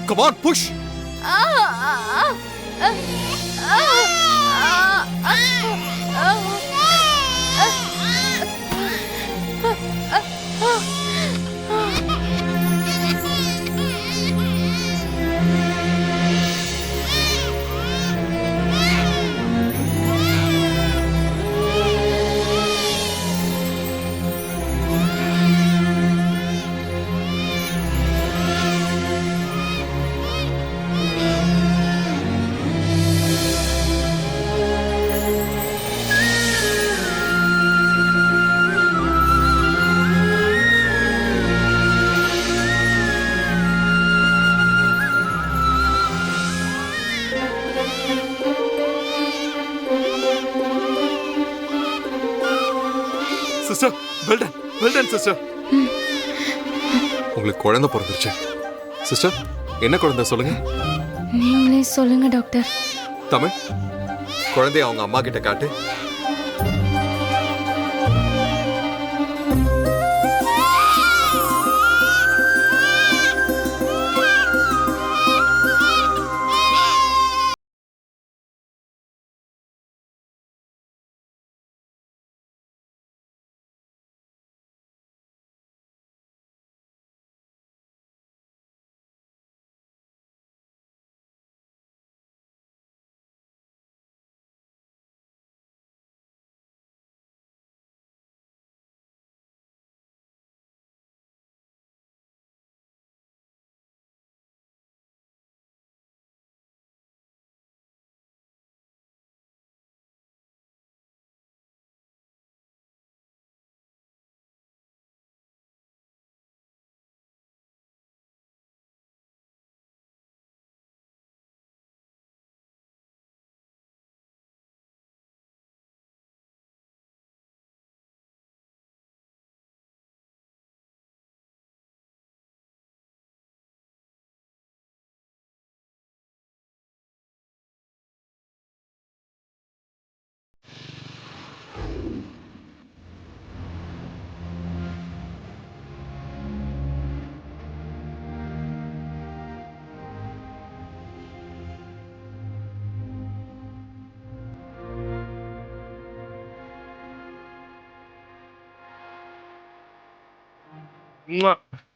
Come on, push. Sister, well done, sister. உங்களுக்கு குழந்தை பிறந்துருச்சு. சிஸ்டர், என்ன குழந்தை சொல்லுங்க? நீங்களே சொல்லுங்க டாக்டர். தமிழ், குழந்தைய அவங்க அம்மா கிட்ட காட்டு.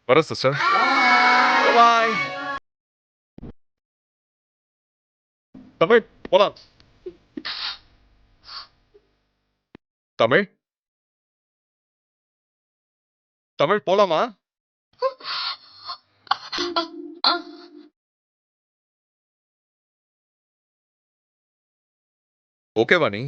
வர சிஸ்டர். பாய். தமிழ், போலாம். தமிழ், தமிழ் போலாமா? ஓகேவா நீ?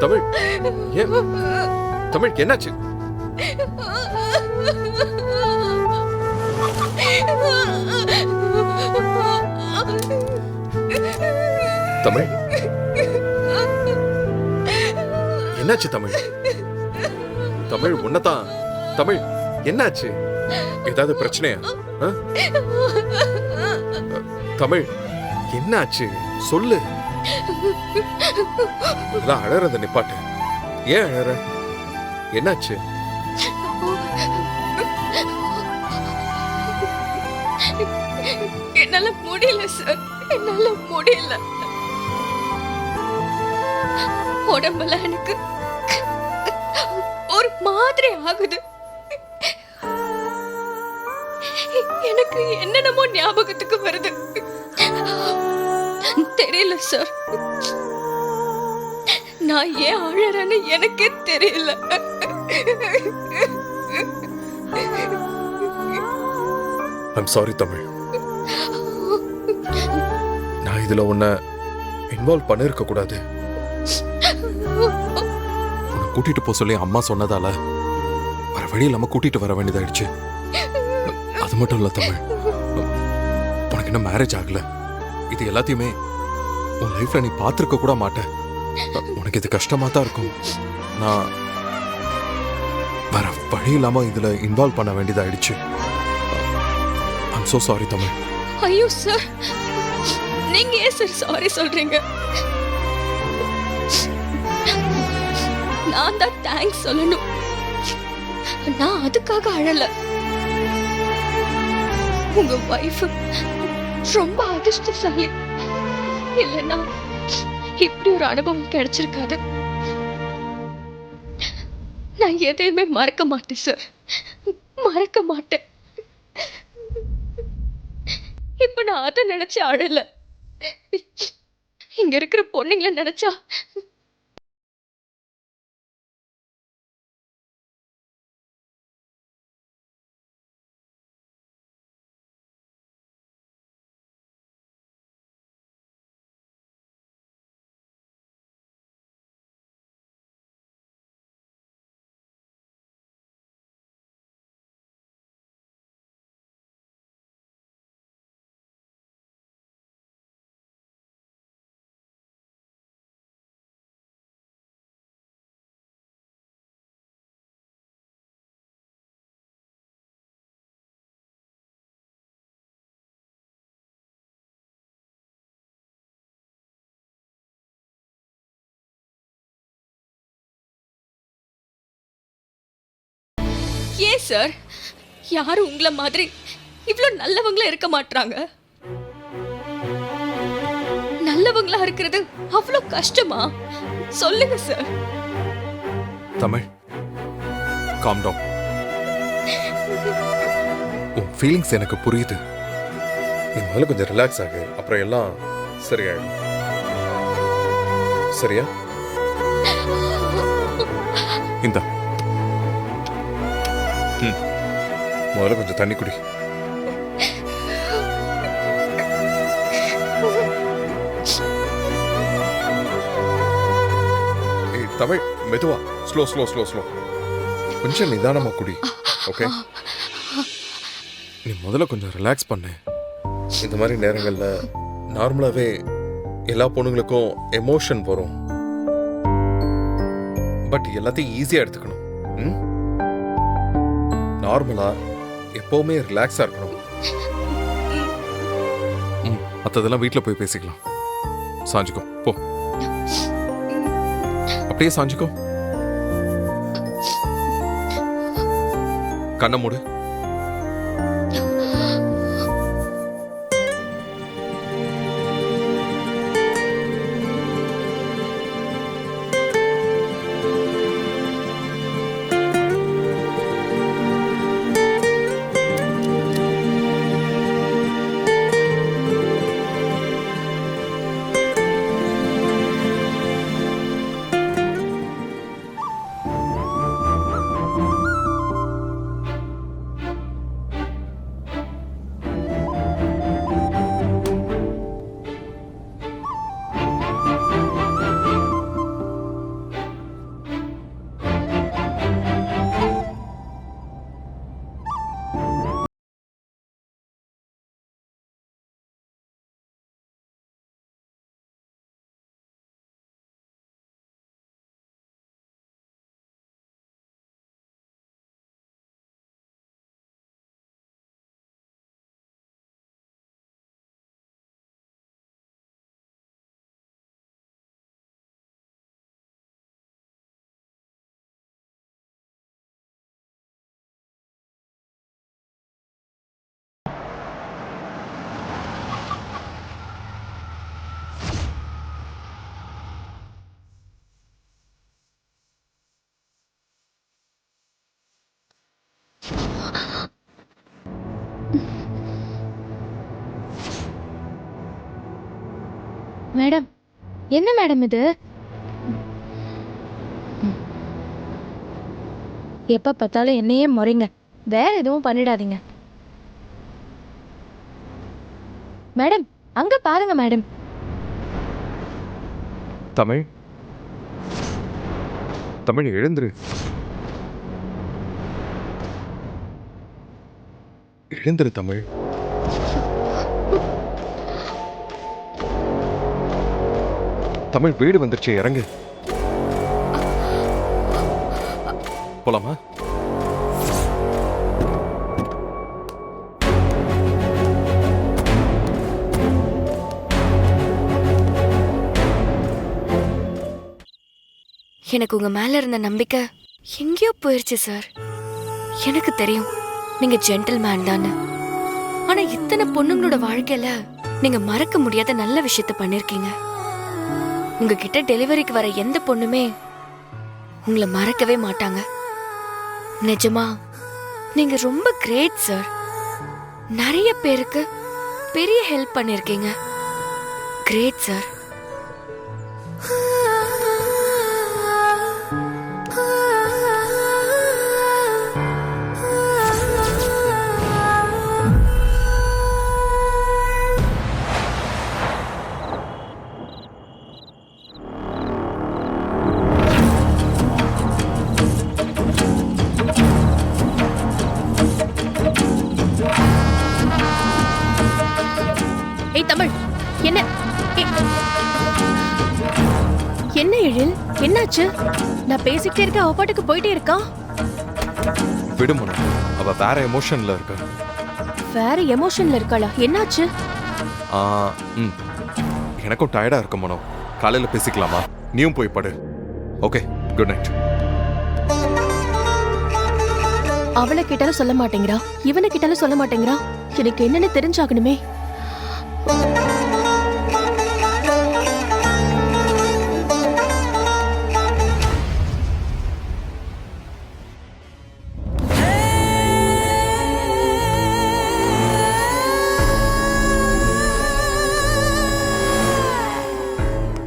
தமிழ், ஏன் தமிழ் என்னாச்சு? தமிழ், என்னாச்சு தமிழ்? தமிழ் உன்னதான். தமிழ் என்னாச்சு? ஏதாவது பிரச்சனையா? தமிழ் என்னாச்சு சொல்லு. அழறத நிப்பாட்டு. ஏன் அழற? என்னாச்சு? என்ன என்னால முடியல சார், என்னால முடியல. உடம்பெல்லாம் எனக்கு ஒரு மாதிரி ஆகுது. எனக்கு என்னென்னமோ ஞாபகத்துக்கு வருது. தெரியல சார், நான் ஏன் அழறேன்னு எனக்கே தெரியல. I'm sorry Tamil. நான் இதுல உன்னை இன்வால்வ் பண்ணிருக்க கூடாது. உன்னை கூட்டிட்டு போக சொல்லி அம்மா சொன்னதால வர வழி இல்லாம கூட்டிட்டு வர வேண்டியதாயிடுச்சு. அது மட்டும் இல்ல தமிழ், உனக்கு இன்னும் மேரேஜ் ஆகல. இது எல்லாத்தையுமே உன் லைஃப்ல நீ பார்த்திருக்க கூட மாட்ட. உனக்கு இது கஷ்டமா தான் இருக்கும். நான் வர வழி இல்லாம இதுல இன்வால்வ் பண்ண வேண்டியதாயிடுச்சு. I'm so sorry Tamil. ஐயோ சார், நீங்க ஏன் சார் சாரி சொல்றீங்க? நான் தான் தேங்க்ஸ் சொல்லணும். நான் அதுக்காக அழல. உங்க வைஃப் ரொம்ப அதிர்ஷ்டசாலி. இல்லைன்னா இப்படி ஒரு அனுபவம் கிடைச்சிருக்காது. நான் எதையுமே மறக்க மாட்டேன் சார், மறக்க மாட்டேன். இப்ப நான் அதை நினைச்சு அழல. இங்க இருக்கிற பொண்ணுங்களை நினைச்சா ஏன் சார் யாரும் உங்களை மாதிரி இவ்ளோ நல்லவங்களா இருக்க மாட்டாங்க? நல்லவங்களா இருக்கிறது அவ்வளோ கஷ்டமா? சொல்லுங்க சார். Tamil, calm down. உன் ஃபீலிங்ஸ் எனக்கு புரியுது. நீ முதல்ல கொஞ்சம் ரிலாக்ஸ் ஆகு, அப்புறம் எல்லாம் சரியாயிடும். சரியா? இந்த முதல்ல கொஞ்சம் தண்ணி குடி. தமிழ், மெதுவா, ஸ்லோ ஸ்லோ ஸ்லோ ஸ்லோ. கொஞ்சம் நிதானமா குடி. ஓகே, நீ முதல்ல கொஞ்சம் ரிலாக்ஸ் பண்ணு. இந்த மாதிரி நேரங்கள்ல நார்மலாவே எல்லா பொண்ணுங்களுக்கும் எமோஷன் வரும். பட் எல்லாத்தையும் ஈஸியா எடுத்துக்கணும். நார்மலா எப்பவுமே ரிலாக்ஸா இருக்கணும். மற்றதெல்லாம் வீட்டில் போய் பேசிக்கலாம். சாஞ்சுக்கோ, போ. அப்படியே சாஞ்சுக்கோ. கண்ணை மூடு. மேடம், என்ன மேடம் இது? எப்ப பார்த்தாலும் என்னையே முறைங்க. வேற எதுவும் பண்ணிடாதீங்க மேடம். அங்க பாருங்க மேடம். தமிழ், தமிழ் எழுந்துரு, எழுந்துரு தமிழ். தமிழ், வீடு வந்துருச்சு, இறங்கு. போலாமா? எனக்கு உங்க மேல இருந்த நம்பிக்கை எங்கேயோ போயிருச்சு சார். எனக்கு தெரியும் நீங்க ஜென்டில்மேன் தானே. ஆனா இத்தனை பொண்ணுங்களோட வாழ்க்கையில நீங்க மறக்க முடியாத நல்ல விஷயத்த பண்ணிருக்கீங்க. உங்ககிட்ட டெலிவரிக்கு வர எந்த பொண்ணுமே உங்களை மறக்கவே மாட்டாங்க. நிஜமா நீங்க ரொம்ப கிரேட் சார். நிறைய பேருக்கு பெரிய ஹெல்ப் பண்ணிருக்கீங்க. Great sir. தமிழ், என்ன என்ன எழில், என்னாச்சு? நான் பேசிக்கிட்டே இருக்க, அவ பாட்டுக்கு போயிட்டே இருக்கா. விடுமனு, அவ வேற எமோஷன்ல இருக்கா. வேற எமோஷன்ல இருக்காளா? என்னாச்சு? எனக்கும் டயர்டா இருக்க மனோ. காலையில பேசிக்கலாமா? நீயும் போய் படு. Okay, good night. அவளை கேட்டாலும் சொல்ல மாட்டேங்கிறா, இவனை கேட்டாலும் சொல்ல மாட்டேங்கிறா. எனக்கு என்னன்னு தெரிஞ்சாகணுமே.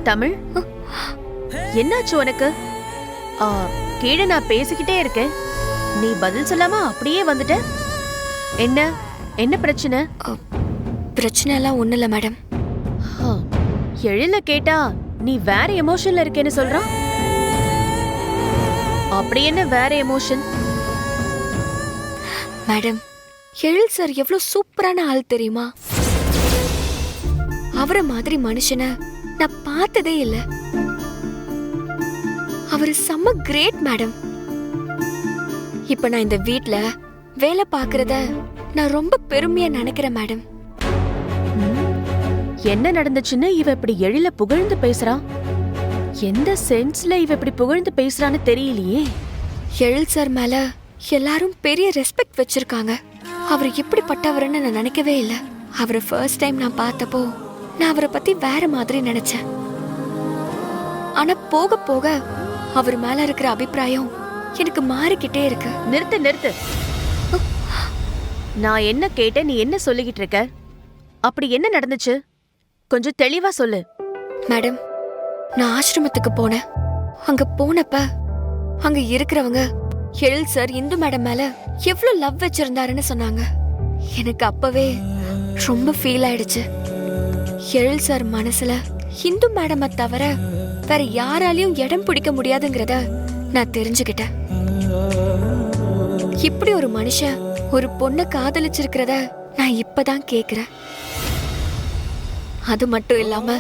தமிழ், என்னாச்சு உனக்கு? கீழே நான் பேசிக்கிட்டே இருக்கேன், நீ பதில் சொல்லாம அப்படியே வந்துட்ட. என்ன என்ன பிரச்சனை? பிரச்சனை எல்லாம் ஒண்ணு இல்ல மேடம். எழில கேட்டா நீ வேற எமோஷன்ல இருக்கேன்னு சொல்றான். அப்படி என்ன வேற எமோஷன்? மேடம், எழில் சார் எவ்வளவு சூப்பரான ஆள் தெரியுமா? அவரை மாதிரி மனுஷனை நான் பார்த்ததே இல்ல. அவரு செம்ம கிரேட் மேடம். இப்ப நான் இந்த வீட்ல வேலை பாக்குறத நான் ரொம்ப பெருமையா நினைக்கிறேன் மேடம். என்ன நடந்துச்சுன்னு இவ இப்படி எழில புகழ்ந்து பேசுறா? எந்த சென்ஸ்ல இவ இப்படி புகழ்ந்து பேசுறான்னு தெரியலையே. எழில் சார் மேல எல்லாரும் பெரிய ரெஸ்பெக்ட் வச்சிருக்காங்க. அவர் இப்படிப்பட்டவர்னு நான் நினைக்கவே இல்லை. அவரை ஃபர்ஸ்ட் டைம் நான் பார்த்தப்போ நான் அவரை பத்தி வேற மாதிரி நினைச்சேன். ஆனா போக போக அவர் மேல இருக்கிற அபிப்பிராயம் எனக்கு மாறிக்கிட்டே இருக்கு. நிறுத்து நிறுத்து. நான் என்ன கேட்டேன், நீ என்ன சொல்லிக்கிட்டு இருக்க? அப்படி என்ன நடந்துச்சு? கொஞ்சம் தெளிவா சொல்லு. மேடம், நான் ஆசிரமத்துக்கு போனேன். அங்க போனப்ப அங்க இருக்கிறவங்க எழில் சார் இந்து மேடம் மேல எவ்வளவு லவ் வச்சிருந்தாருன்னு சொன்னாங்க. எனக்கு அப்பவே ரொம்ப ஃபீல் ஆயிடுச்சு. எழில் சார் மனசுல இந்து மேடமை தவிர வேற யாராலையும் இடம் பிடிக்க முடியாதுங்கிறத நான் தெரிஞ்சுக்கிட்டேன். இப்படி ஒரு மனுஷன் ஒரு பொண்ணை காதலிச்சிருக்கிறத நான் இப்பதான் கேக்குறேன். அது மட்டும் இல்லாம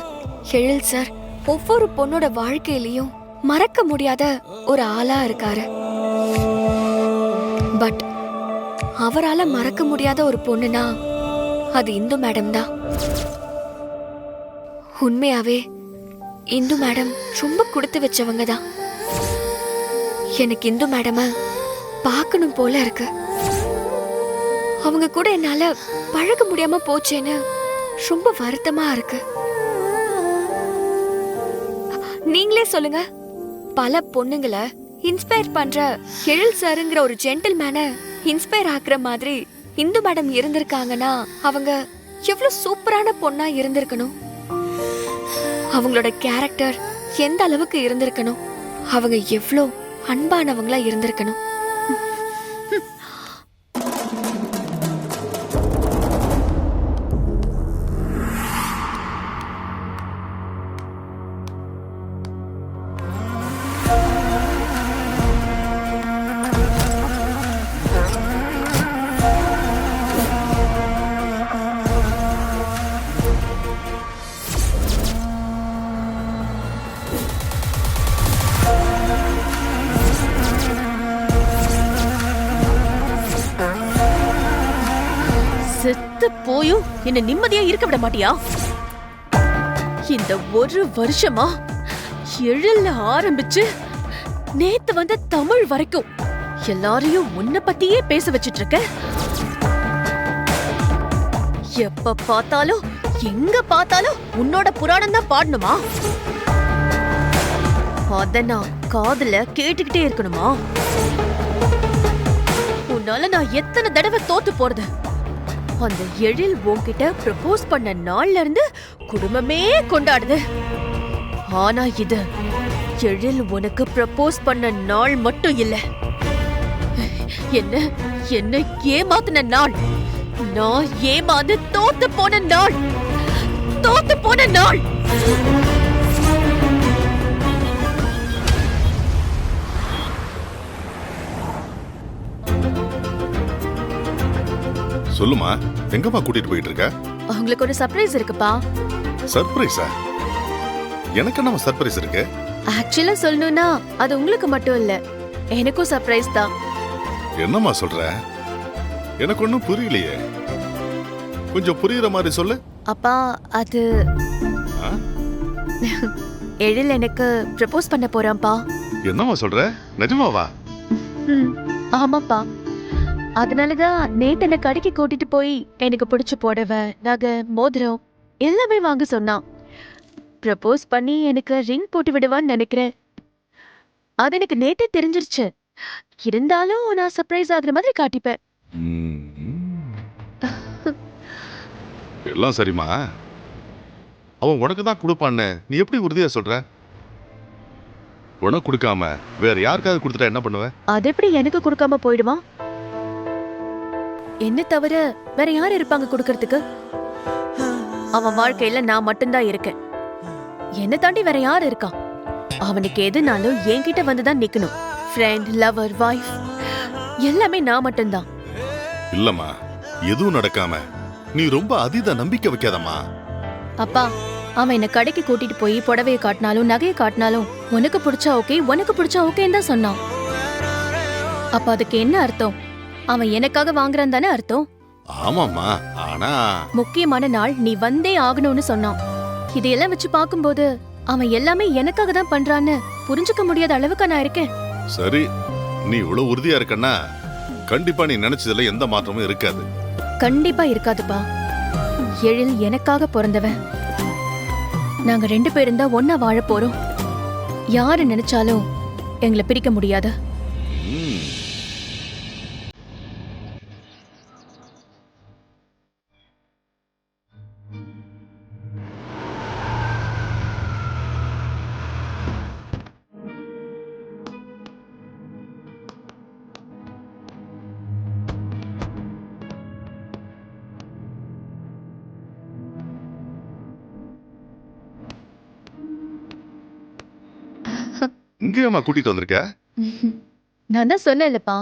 எழில் சார் ஒவ்வொரு பொண்ணோட வாழ்க்கையிலயும் மறக்க முடியாத ஒரு ஆளா இருக்காரு. பட் அவரால மறக்க முடியாத ஒரு பொண்ணுனா அது இந்து மேடம் தான். உண்மையாவே இந்து மேடம் ரொம்ப கொடுத்து வச்சவங்க தான். எனக்கு இந்து மேடம பார்க்கணும் போல இருக்கு. அவங்க கூட என்னால பழக முடியாம போச்சேன்னு ரொம்ப வருத்தமா இருக்கு. நீங்களே சொல்லுங்க, பல பொண்ணுங்களை இன்ஸ்பயர் பண்ற எழில் சாருங்கிற ஒரு ஜென்டில்மேனை இன்ஸ்பயர் ஆக்குற மாதிரி இந்து மேடம் இருந்திருக்காங்கன்னா அவங்க எவ்வளவு சூப்பரான பொண்ணா இருந்திருக்கணும். அவங்களோட கேரக்டர் எந்த அளவுக்கு இருந்திருக்கணும், அவங்க எவ்வளோ அன்பானவங்களா இருந்திருக்கணும். செத்து போயும் என்ன நிம்மதியா இருக்க விட மாட்டியா? இந்த ஒரு வருஷமா எழில்ல ஆரம்பிச்சு நேத்து வந்த தமிழ் வரைக்கும் எல்லாரையும் உன்னை பத்தியே பேச வச்சிட்டு இருக்க. எப்ப பார்த்தாலும் எங்க பார்த்தாலும் உன்னோட புராணம் தான் பாடணுமா? அத நான் காதுல கேட்டுக்கிட்டே இருக்கணுமா? உன்னால நான் எத்தனை தடவை தோத்து போறது? அந்த எழில் உன்கிட்ட ப்ரப்போஸ் பண்ண நாள்ல இருந்து குடும்பமே கொண்டாடுது. ஆனா இது எழில் உனக்கு ப்ரப்போஸ் பண்ண நாள் மட்டும் இல்ல, என்ன என்ன ஏமாத்தின நாள், நான் ஏமாந்து தோத்து போன நாள், தோத்து போன நாள். சொல்லுமா, எங்கம்மா கூட்டிட்டு போயிட்டு இருக்க? உங்களுக்கு ஒரு சர்ப்ரைஸ் இருக்குப்பா. சர்ப்ரைஸா? எனக்கு என்ன சர்ப்ரைஸ் இருக்கு? ஆக்சுவலா சொல்லணும்னா அது உங்களுக்கு மட்டும் இல்ல, எனக்கும் சர்ப்ரைஸ் தான். என்னம்மா சொல்ற? எனக்கு ஒண்ணும் புரியலையே, கொஞ்சம் புரியுற மாதிரி சொல்லு. அப்பா அது ஆ? எழில் எனக்கு ப்ரப்போஸ் பண்ண போறான்ப்பா. என்னம்மா சொல்ற? நிஜமாவா? ஆமாப்பா. அதனாலதான் நேத்து என்ன கடைக்கு கூட்டிட்டு போய் எனக்கு பிடிச்ச புடவை, நகை, மோதிரம் எல்லாமே வாங்க சொன்னான். ப்ரப்போஸ் பண்ணி எனக்கு ரிங் போட்டு விடுவான்னு நினைக்கிறேன். அது எனக்கு நேத்தே தெரிஞ்சிருச்சு. இருந்தாலும் நான் சர்ப்ரைஸ் ஆகுற மாதிரி காட்டிப்பேன். எல்லாம் சரிம்மா. அவன் உனக்கு தான் கொடுப்பான்னு நீ எப்படி உறுதியா சொல்ற? உனக்கு கொடுக்காம வேற யாருக்காவது கொடுத்துட்டா என்ன பண்ணுவ? அது எப்படி எனக்கு கொடுக்காம போயிடுவான்? என்ன தவிர வேற யார் இருப்பாங்க கொடுக்கறதுக்கு? அவன் வாழ்க்கையில நான் மட்டும்தான் இருக்கேன். என்ன தாண்டி வேற யார் இருக்கா? அவனுக்கு எதுனாலும் என்கிட்ட வந்துதான் நிக்கணும். ஃப்ரெண்ட், லவர், வைஃப் எல்லாமே நான் மட்டும்தான். இல்லம்மா, எதுவும் நடக்காம நீ ரொம்ப அதீத நம்பிக்கை வைக்காதம்மா. அப்பா, அவன் என்ன கடைக்கு கூட்டிட்டு போய் புடவையை காட்டினாலும் நகையை காட்டினாலும் உனக்கு பிடிச்சா ஓகே, உனக்கு பிடிச்சா ஓகேன்னு தான் சொன்னான். அப்ப அதுக்கு என்ன அர்த்தம்? அவன் எனக்காக வாங்குறான் தானே அர்த்தம்? ஆமாம்மா, ஆனா முக்கியமான நாள் நீ வந்தே ஆகணும்னு சொன்னான். இதையெல்லாம் வச்சு பாக்கும்போது அவன் எல்லாமே எனக்காக தான் பண்றான்னு புரிஞ்சுக்க முடியாத அளவுக்கு நான் இருக்கேன். சரி, நீ இவ்வளவு உறுதியா இருக்கன்னா கண்டிப்பா நீ நினைச்சதுல எந்த மாற்றமும் இருக்காது. கண்டிப்பா இருக்காதுப்பா. எழில் எனக்காக பிறந்தவன். நாங்க 2 பேரும் தான் ஒன்னா வாழ போறோம். யாரு நினைச்சாலும் எங்களை பிரிக்க முடியாது. ம். இங்கேயம்மா கூட்டிட்டு வந்திருக்க? நான் தான் சொன்னேன்லப்பா,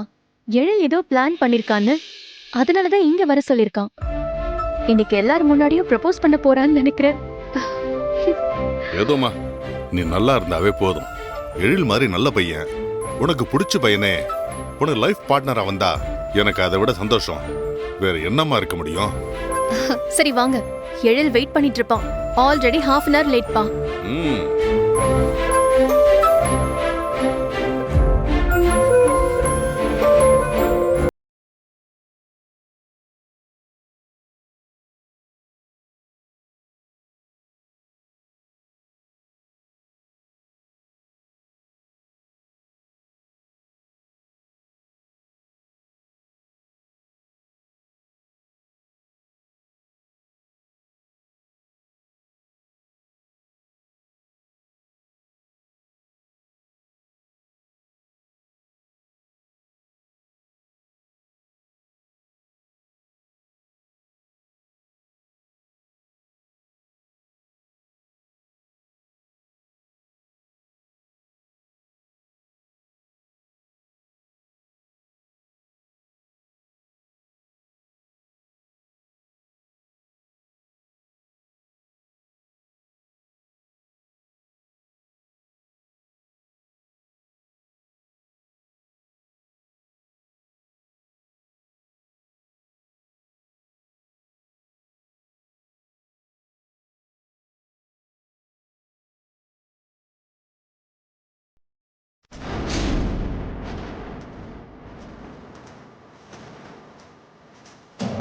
எழில் ஏதோ பிளான் பண்ணிருக்கான்னு. அதனாலதான் இங்க வர சொல்லிருக்கான். இன்னைக்கு எல்லாரும் முன்னாடியும் ப்ரப்போஸ் பண்ண போறான்னு நினைக்கிறேன். ஏதோமா, நீ நல்லா இருந்தாவே போதும். எழில் மாதிரி நல்ல பையன், உனக்கு பிடிச்ச பையனே உனக்கு லைஃப் பார்ட்னரா வந்தா எனக்கு அதை விட சந்தோஷம் வேற என்னம்மா இருக்க முடியும்? சரி வாங்க, எழில் வெயிட் பண்ணிட்டு இருப்பான். Already 1/2 hour லேட்பா. ம்.